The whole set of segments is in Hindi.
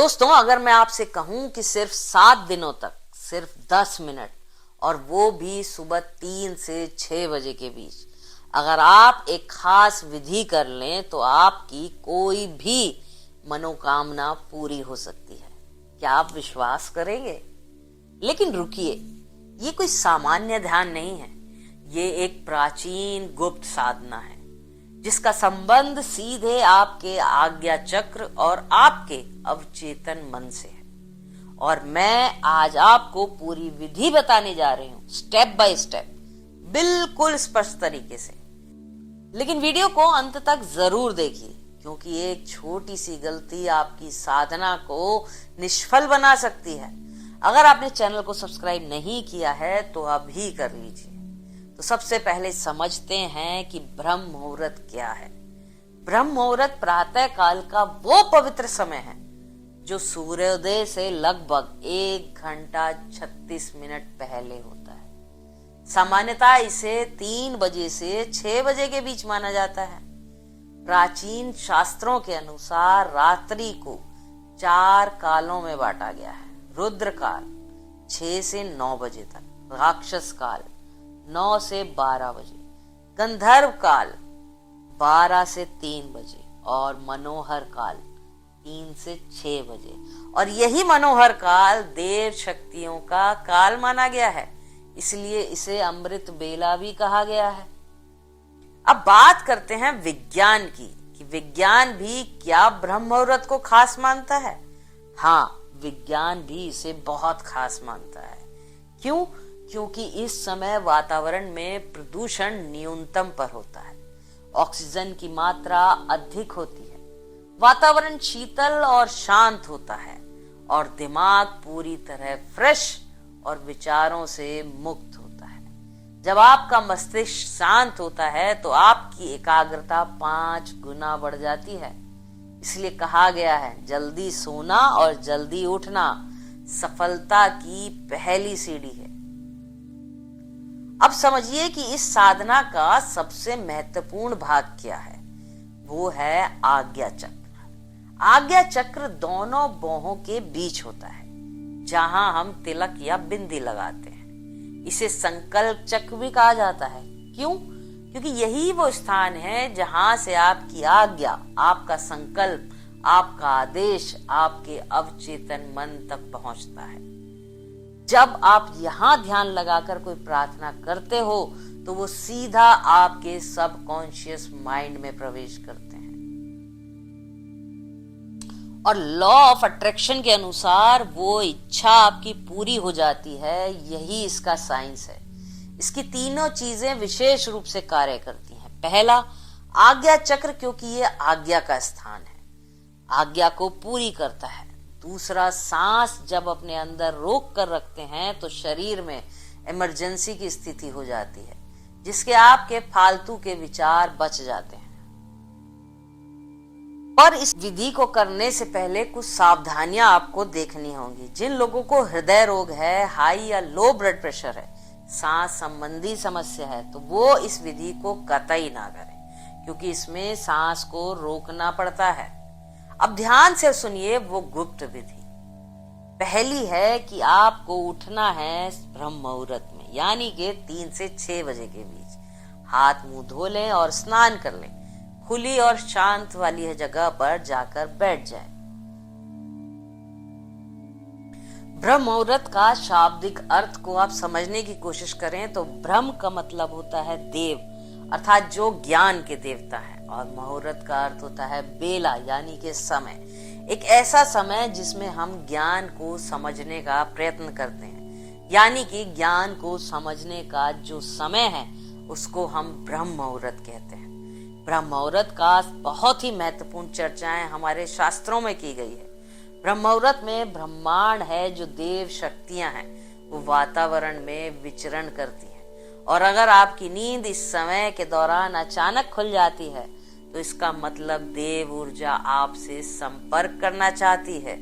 दोस्तों, अगर मैं आपसे कहूं कि सिर्फ 7 दिनों तक सिर्फ 10 मिनट और वो भी सुबह 3 से 6 बजे के बीच अगर आप एक खास विधि कर लें तो आपकी कोई भी मनोकामना पूरी हो सकती है। क्या आप विश्वास करेंगे? लेकिन रुकिए, ये कोई सामान्य ध्यान नहीं है। ये एक प्राचीन गुप्त साधना है जिसका संबंध सीधे आपके आज्ञा चक्र और आपके अवचेतन मन से है। और मैं आज आपको पूरी विधि बताने जा रही हूं, स्टेप बाय स्टेप, बिल्कुल स्पष्ट तरीके से। लेकिन वीडियो को अंत तक जरूर देखिए, क्योंकि एक छोटी सी गलती आपकी साधना को निष्फल बना सकती है। अगर आपने चैनल को सब्सक्राइब नहीं किया है तो अभी कर लीजिए। तो सबसे पहले समझते हैं कि ब्रह्म मुहूर्त क्या है। ब्रह्म मुहूर्त प्रातः काल का वो पवित्र समय है जो सूर्योदय से लगभग 1 घंटा 36 मिनट पहले होता है। सामान्यतः इसे 3 बजे से 6 बजे के बीच माना जाता है। प्राचीन शास्त्रों के अनुसार रात्रि को 4 कालों में बांटा गया है। रुद्र काल 6 से 9 बजे तक, राक्षस काल 9 से 12 बजे, गंधर्व काल 12 से 3 बजे और मनोहर काल 3 से 6 बजे। और यही मनोहर काल देव शक्तियों का काल माना गया है, इसलिए इसे अमृत बेला भी कहा गया है। अब बात करते हैं विज्ञान की कि विज्ञान भी क्या ब्रह्म मुहूर्त को खास मानता है। हाँ, विज्ञान भी इसे बहुत खास मानता है। क्यों? क्योंकि इस समय वातावरण में प्रदूषण न्यूनतम पर होता है, ऑक्सीजन की मात्रा अधिक होती है, वातावरण शीतल और शांत होता है और दिमाग पूरी तरह फ्रेश और विचारों से मुक्त होता है। जब आपका मस्तिष्क शांत होता है तो आपकी एकाग्रता 5 गुना बढ़ जाती है। इसलिए कहा गया है, जल्दी सोना और जल्दी उठना सफलता की पहली सीढ़ी है। अब समझिए कि इस साधना का सबसे महत्वपूर्ण भाग क्या है। वो है आज्ञा चक्र। आज्ञा चक्र दोनों बाहों के बीच होता है, जहां हम तिलक या बिंदी लगाते हैं। इसे संकल्प चक्र भी कहा जाता है। क्यों? क्योंकि यही वो स्थान है जहां से आपकी आज्ञा, आपका संकल्प, आपका आदेश आपके अवचेतन मन तक पहुंचता है। जब आप यहां ध्यान लगाकर कोई प्रार्थना करते हो तो वो सीधा आपके सबकॉन्शियस माइंड में प्रवेश करते हैं। और लॉ ऑफ अट्रैक्शन के अनुसार वो इच्छा आपकी पूरी हो जाती है। यही इसका साइंस है। इसकी तीनों चीजें विशेष रूप से कार्य करती हैं। पहला, आज्ञा चक्र, क्योंकि ये आज्ञा का स्थान है, आज्ञा को पूरी करता है। दूसरा, सांस जब अपने अंदर रोक कर रखते हैं तो शरीर में इमरजेंसी की स्थिति हो जाती है, जिसके आपके फालतू के विचार बच जाते हैं। पर इस विधि को करने से पहले कुछ सावधानियां आपको देखनी होंगी। जिन लोगों को हृदय रोग है, हाई या लो ब्लड प्रेशर है, सांस संबंधी समस्या है, तो वो इस विधि को कतई ना करें, क्योंकि इसमें सांस को रोकना पड़ता है। अब ध्यान से सुनिए वो गुप्त विधि। पहली है कि आपको उठना है ब्रह्म मुहूर्त में, यानी कि 3 से 6 बजे के बीच। हाथ मुंह धो लें और स्नान कर लें। खुली और शांत वाली जगह पर जाकर बैठ जाएं। ब्रह्म मुहूर्त का शाब्दिक अर्थ को आप समझने की कोशिश करें तो ब्रह्म का मतलब होता है देव, अर्थात जो ज्ञान के देवता है, और मुहूर्त का अर्थ होता है बेला, यानी कि समय। एक ऐसा समय जिसमें हम ज्ञान को समझने का प्रयत्न करते हैं, यानी कि ज्ञान को समझने का जो समय है उसको हम ब्रह्म मुहूर्त कहते हैं। ब्रह्म मुहूर्त का बहुत ही महत्वपूर्ण चर्चाएं हमारे शास्त्रों में की गई है। ब्रह्म मुहूर्त में ब्रह्मांड है, जो देव शक्तियां हैं, वो वातावरण में विचरण करती हैं। और अगर आपकी नींद इस समय के दौरान अचानक खुल जाती है तो इसका मतलब देव ऊर्जा आपसे संपर्क करना चाहती है।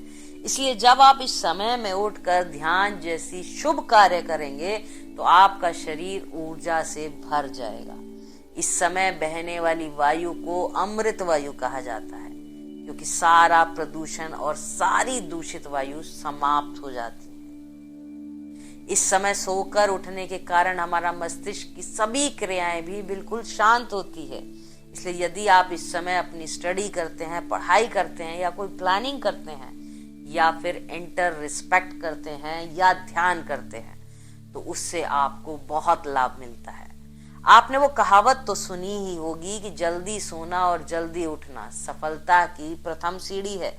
इसलिए जब आप इस समय में उठकर ध्यान जैसी शुभ कार्य करेंगे तो आपका शरीर ऊर्जा से भर जाएगा। इस समय बहने वाली वायु को अमृत वायु कहा जाता है, क्योंकि सारा प्रदूषण और सारी दूषित वायु समाप्त हो जाती है। इस समय सोकर उठने के कारण हमारा मस्तिष्क की सभी क्रियाएं भी बिल्कुल शांत होती है। इसलिए यदि आप इस समय अपनी स्टडी करते हैं, पढ़ाई करते हैं, या कोई प्लानिंग करते हैं, या फिर इंटर रिस्पेक्ट करते हैं, या ध्यान करते हैं, तो उससे आपको बहुत लाभ मिलता है। आपने वो कहावत तो सुनी ही होगी कि जल्दी सोना और जल्दी उठना सफलता की प्रथम सीढ़ी है।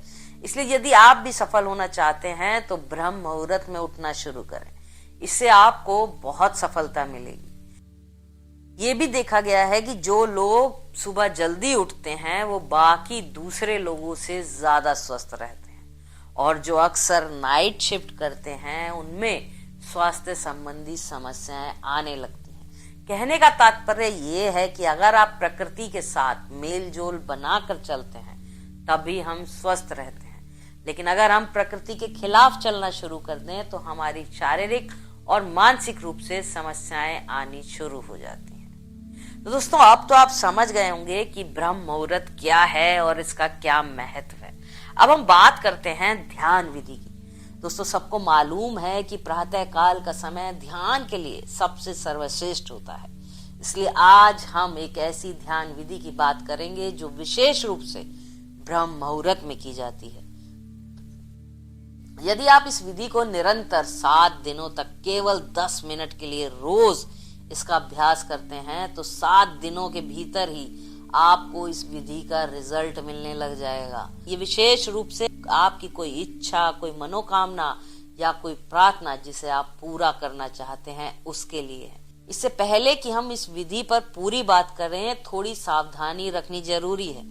इसलिए यदि आप भी सफल होना चाहते हैं तो ब्रह्म मुहूर्त में उठना शुरू करें। इससे आपको बहुत सफलता मिलेगी। ये भी देखा गया है कि जो लोग सुबह जल्दी उठते हैं वो बाकी दूसरे लोगों से ज्यादा स्वस्थ रहते हैं, और जो अक्सर नाइट शिफ्ट करते हैं उनमें स्वास्थ्य संबंधी समस्याएं आने लगती हैं। कहने का तात्पर्य ये है कि अगर आप प्रकृति के साथ मेल जोल बनाकर चलते हैं तभी हम स्वस्थ रहते हैं, लेकिन अगर हम प्रकृति के खिलाफ चलना शुरू कर दें तो हमारी शारीरिक और मानसिक रूप से समस्याएं आनी शुरू हो जाती हैं। तो दोस्तों, अब तो आप समझ गए होंगे कि ब्रह्म मुहूर्त क्या है और इसका क्या महत्व है। अब हम बात करते हैं ध्यान विधि की। दोस्तों, सबको मालूम है कि प्रातः काल का समय ध्यान के लिए सबसे सर्वश्रेष्ठ होता है। इसलिए आज हम एक ऐसी ध्यान विधि की बात करेंगे जो विशेष रूप से ब्रह्म मुहूर्त में की जाती है। यदि आप इस विधि को निरंतर 7 दिनों तक केवल 10 मिनट के लिए रोज इसका अभ्यास करते हैं तो 7 दिनों के भीतर ही आपको इस विधि का रिजल्ट मिलने लग जाएगा। ये विशेष रूप से आपकी कोई इच्छा, कोई मनोकामना या कोई प्रार्थना जिसे आप पूरा करना चाहते हैं उसके लिए है। इससे पहले कि हम इस विधि पर पूरी बात करें, थोड़ी सावधानी रखनी जरूरी है।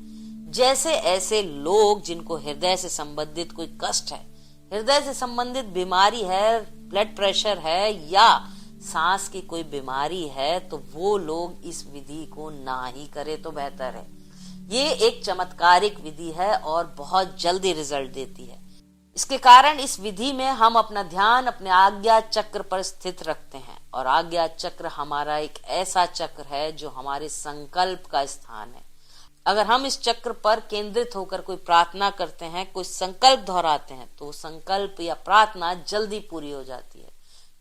जैसे ऐसे लोग जिनको हृदय से संबंधित कोई कष्ट है, हृदय से संबंधित बीमारी है, ब्लड प्रेशर है या सांस की कोई बीमारी है, तो वो लोग इस विधि को ना ही करे तो बेहतर है। ये एक चमत्कारिक विधि है और बहुत जल्दी रिजल्ट देती है। इसके कारण इस विधि में हम अपना ध्यान अपने आज्ञा चक्र पर स्थित रखते हैं, और आज्ञा चक्र हमारा एक ऐसा चक्र है जो हमारे संकल्प का स्थान है। अगर हम इस चक्र पर केंद्रित होकर कोई प्रार्थना करते हैं, कोई संकल्प दोहराते हैं, तो संकल्प या प्रार्थना जल्दी पूरी हो जाती है,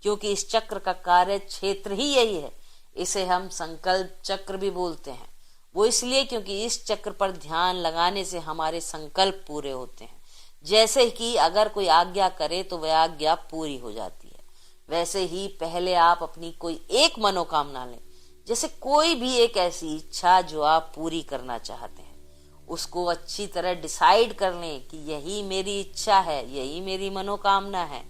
क्योंकि इस चक्र का कार्य क्षेत्र ही यही है। इसे हम संकल्प चक्र भी बोलते हैं। वो इसलिए क्योंकि इस चक्र पर ध्यान लगाने से हमारे संकल्प पूरे होते हैं। जैसे कि अगर कोई आज्ञा करे तो वह आज्ञा पूरी हो जाती है, वैसे ही पहले आप अपनी कोई एक मनोकामना लें। जैसे कोई भी एक ऐसी इच्छा जो आप पूरी करना चाहते हैं, उसको अच्छी तरह डिसाइड कर लें कि यही मेरी इच्छा है, यही मेरी मनोकामना है,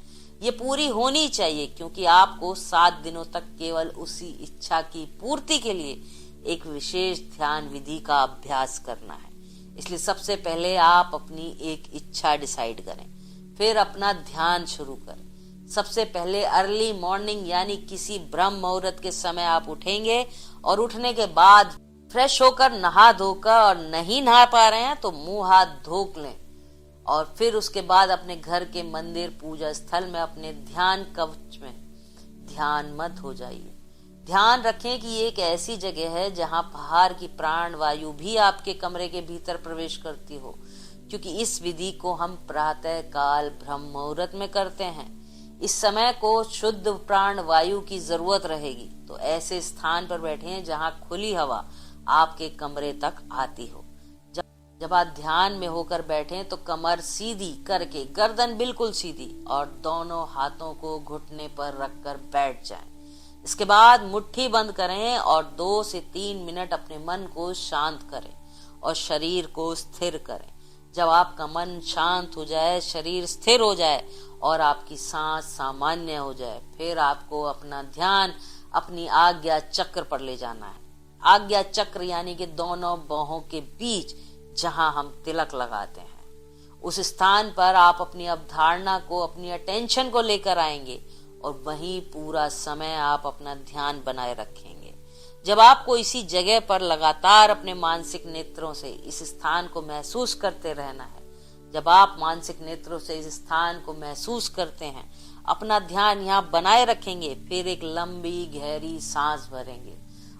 ये पूरी होनी चाहिए, क्योंकि आपको 7 दिनों तक केवल उसी इच्छा की पूर्ति के लिए एक विशेष ध्यान विधि का अभ्यास करना है। इसलिए सबसे पहले आप अपनी एक इच्छा डिसाइड करें, फिर अपना ध्यान शुरू करें। सबसे पहले अर्ली मॉर्निंग यानी किसी ब्रह्म मुहूर्त के समय आप उठेंगे, और उठने के बाद फ्रेश होकर नहा धोकर, और नहीं नहा पा रहे हैं तो मुंह हाथ धो लें, और फिर उसके बाद अपने घर के मंदिर पूजा स्थल में अपने ध्यान कवच में ध्यान मत हो जाइए। ध्यान रखें कि ये एक ऐसी जगह है जहां बाहर की प्राण वायु भी आपके कमरे के भीतर प्रवेश करती हो, क्योंकि इस विधि को हम प्रातः काल ब्रह्म मुहूर्त में करते हैं। इस समय को शुद्ध प्राण वायु की जरूरत रहेगी, तो ऐसे स्थान पर बैठें जहां खुली हवा आपके कमरे तक आती हो। जब आप ध्यान में होकर बैठें तो कमर सीधी करके, गर्दन बिल्कुल सीधी, और दोनों हाथों को घुटने पर रखकर बैठ जाएं। इसके बाद मुट्ठी बंद करें और 2 से 3 मिनट अपने मन को शांत करें और शरीर को स्थिर करें। जब आपका मन शांत हो जाए, शरीर स्थिर हो जाए और आपकी सांस सामान्य हो जाए, फिर आपको अपना ध्यान अपनी आज्ञा चक्र पर ले जाना है। आज्ञा चक्र यानी कि दोनों बाहों के बीच जहां हम तिलक लगाते हैं, उस स्थान पर आप अपनी अवधारणा को, अपनी अटेंशन को लेकर आएंगे और वहीं पूरा समय आप अपना ध्यान बनाए रखेंगे। जब आपको इसी जगह पर लगातार अपने मानसिक नेत्रों से इस स्थान को महसूस करते रहना है। जब आप मानसिक नेत्रों से इस स्थान को महसूस करते हैं, अपना ध्यान यहाँ बनाए रखेंगे, फिर एक लंबी गहरी सांस भरेंगे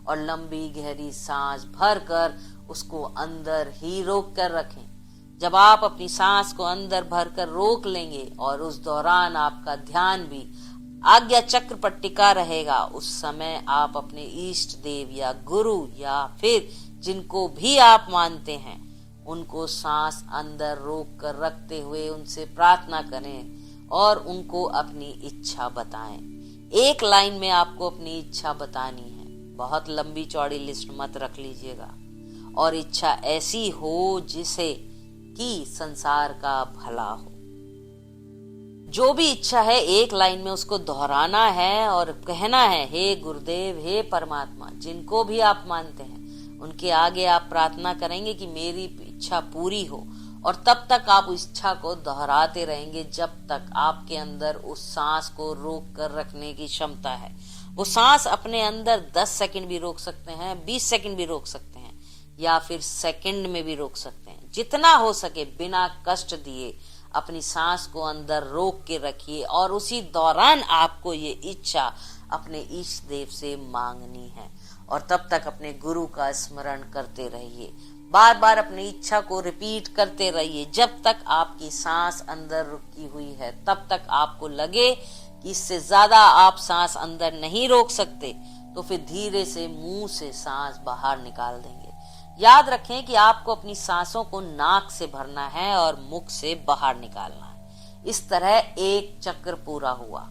और लंबी गहरी सांस भरकर उसको अंदर ही रोक कर रखें। जब आप अपनी सांस को अंदर भरकर रोक लेंगे और उस दौरान आपका ध्यान भी आज्ञा चक्र पर टिका रहेगा, उस समय आप अपने इष्ट देव या गुरु या फिर जिनको भी आप मानते हैं उनको सांस अंदर रोक कर रखते हुए उनसे प्रार्थना करें और उनको अपनी इच्छा बताएं। एक लाइन में आपको अपनी इच्छा बतानी है, बहुत लंबी चौड़ी लिस्ट मत रख लीजिएगा। और इच्छा ऐसी हो जिसे कि संसार का भला हो। जो भी इच्छा है एक लाइन में उसको दोहराना है और कहना है, हे गुरुदेव, हे परमात्मा, जिनको भी आप मानते हैं उनके आगे आप प्रार्थना करेंगे कि मेरी इच्छा पूरी हो। और तब तक आप उस इच्छा को दोहराते रहेंगे जब तक आपके अंदर उस सांस को रोक कर रखने की क्षमता है। वो सांस अपने अंदर 10 सेकंड भी रोक सकते हैं, 20 सेकंड भी रोक सकते हैं या फिर सेकंड में भी रोक सकते हैं। जितना हो सके बिना कष्ट दिए अपनी सांस को अंदर रोक के रखिए और उसी दौरान आपको ये इच्छा अपने इष्ट देव से मांगनी है। और तब तक अपने गुरु का स्मरण करते रहिए, बार बार अपनी इच्छा को रिपीट करते रहिए जब तक आपकी सांस अंदर रुकी हुई है। तब तक आपको लगे कि इससे ज्यादा आप सांस अंदर नहीं रोक सकते तो फिर धीरे से मुंह से सांस बाहर निकाल देंगे। याद रखें कि आपको अपनी सांसों को नाक से भरना है और मुख से बाहर निकालना है। इस तरह एक चक्र पूरा हुआ।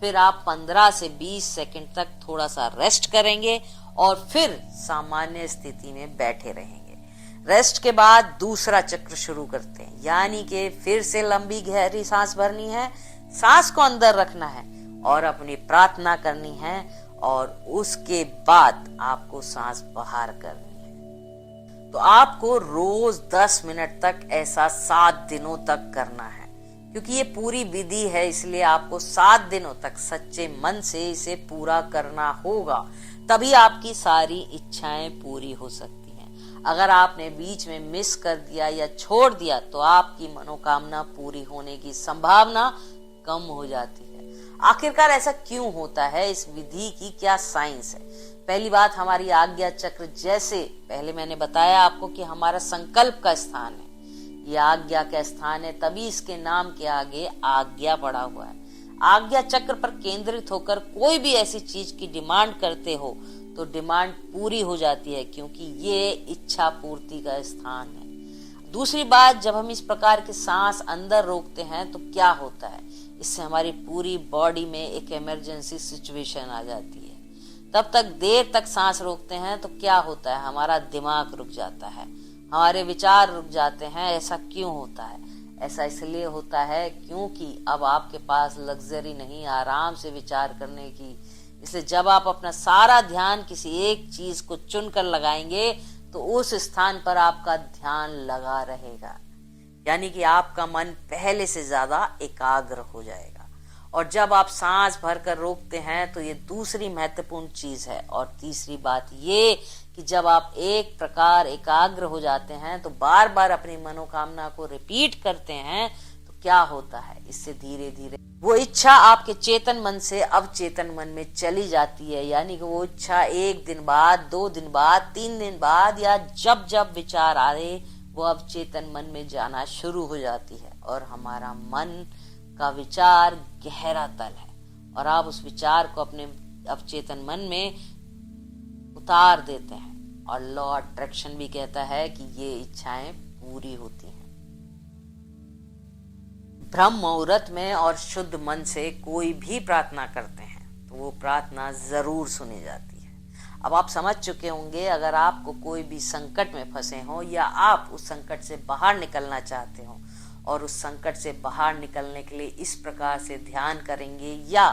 फिर आप 15 से 20 सेकंड तक थोड़ा सा रेस्ट करेंगे और फिर सामान्य स्थिति में बैठे रहेंगे। रेस्ट के बाद दूसरा चक्र शुरू करते हैं, यानी कि फिर से लंबी गहरी सांस भरनी है, सांस को अंदर रखना है और अपनी प्रार्थना करनी है और उसके बाद आपको सांस बाहर करनी है। तो आपको रोज 10 मिनट तक ऐसा 7 दिनों तक करना है। क्योंकि ये पूरी विधि है इसलिए आपको 7 दिनों तक सच्चे मन से इसे पूरा करना होगा, तभी आपकी सारी इच्छाएं पूरी हो सकती हैं। अगर आपने बीच में मिस कर दिया या छोड़ दिया तो आपकी मनोकामना पूरी होने की संभावना कम हो जाती है। आखिरकार ऐसा क्यों होता है? इस विधि की क्या साइंस है? पहली बात, हमारी आज्ञा चक्र, जैसे पहले मैंने बताया आपको कि हमारा संकल्प का स्थान है, ये आज्ञा का स्थान है, तभी इसके नाम के आगे आज्ञा पड़ा हुआ है। आज्ञा चक्र पर केंद्रित होकर कोई भी ऐसी चीज की डिमांड करते हो तो डिमांड पूरी हो जाती है, क्योंकि ये इच्छा पूर्ति का स्थान है। दूसरी बात, जब हम इस प्रकार की सांस अंदर रोकते हैं तो क्या होता है, इससे हमारी पूरी बॉडी में एक इमरजेंसी सिचुएशन आ जाती है। तब तक देर तक सांस रोकते हैं तो क्या होता है, हमारा दिमाग रुक जाता है, हमारे विचार रुक जाते हैं। ऐसा क्यों होता है? ऐसा इसलिए होता है क्योंकि अब आपके पास लग्जरी नहीं, आराम से विचार करने की। इसलिए जब आप अपना सारा ध्यान किसी एक चीज को चुनकर लगाएंगे तो उस स्थान पर आपका ध्यान लगा रहेगा, यानी कि आपका मन पहले से ज्यादा एकाग्र हो जाएगा। और जब आप सांस भरकर रोकते हैं तो ये दूसरी महत्वपूर्ण चीज है। और तीसरी बात ये कि जब आप एक प्रकार एकाग्र हो जाते हैं तो बार बार अपनी मनोकामना को रिपीट करते हैं तो क्या होता है, इससे धीरे धीरे वो इच्छा आपके चेतन मन से अवचेतन मन में चली जाती है। यानी कि वो इच्छा 1 दिन बाद, 2 दिन बाद, 3 दिन बाद या जब जब विचार आए वो अवचेतन मन में जाना शुरू हो जाती है। और हमारा मन का विचार गहरा तल है और आप उस विचार को अपने अवचेतन मन में उतार देते हैं। और लॉ अट्रैक्शन भी कहता है कि ये इच्छाएं पूरी होती हैं। ब्रह्म मुहूर्त में और शुद्ध मन से कोई भी प्रार्थना करते हैं तो वो प्रार्थना जरूर सुनी जाती है। अब आप समझ चुके होंगे, अगर आपको कोई भी संकट में फंसे हो या आप उस संकट से बाहर निकलना चाहते हो और उस संकट से बाहर निकलने के लिए इस प्रकार से ध्यान करेंगे, या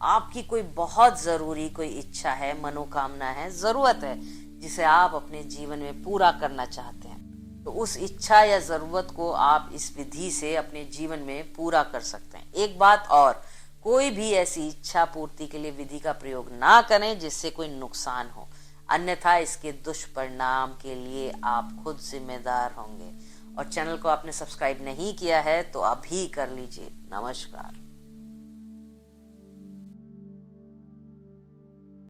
आपकी कोई बहुत जरूरी कोई इच्छा है, मनोकामना है, जरूरत है जिसे आप अपने जीवन में पूरा करना चाहते हैं, तो उस इच्छा या जरूरत को आप इस विधि से अपने जीवन में पूरा कर सकते हैं। एक बात और, कोई भी ऐसी इच्छा पूर्ति के लिए विधि का प्रयोग ना करें जिससे कोई नुकसान हो, अन्यथा इसके दुष्परिणाम के लिए आप खुद जिम्मेदार होंगे। और चैनल को आपने सब्सक्राइब नहीं किया है तो अभी कर लीजिए। नमस्कार।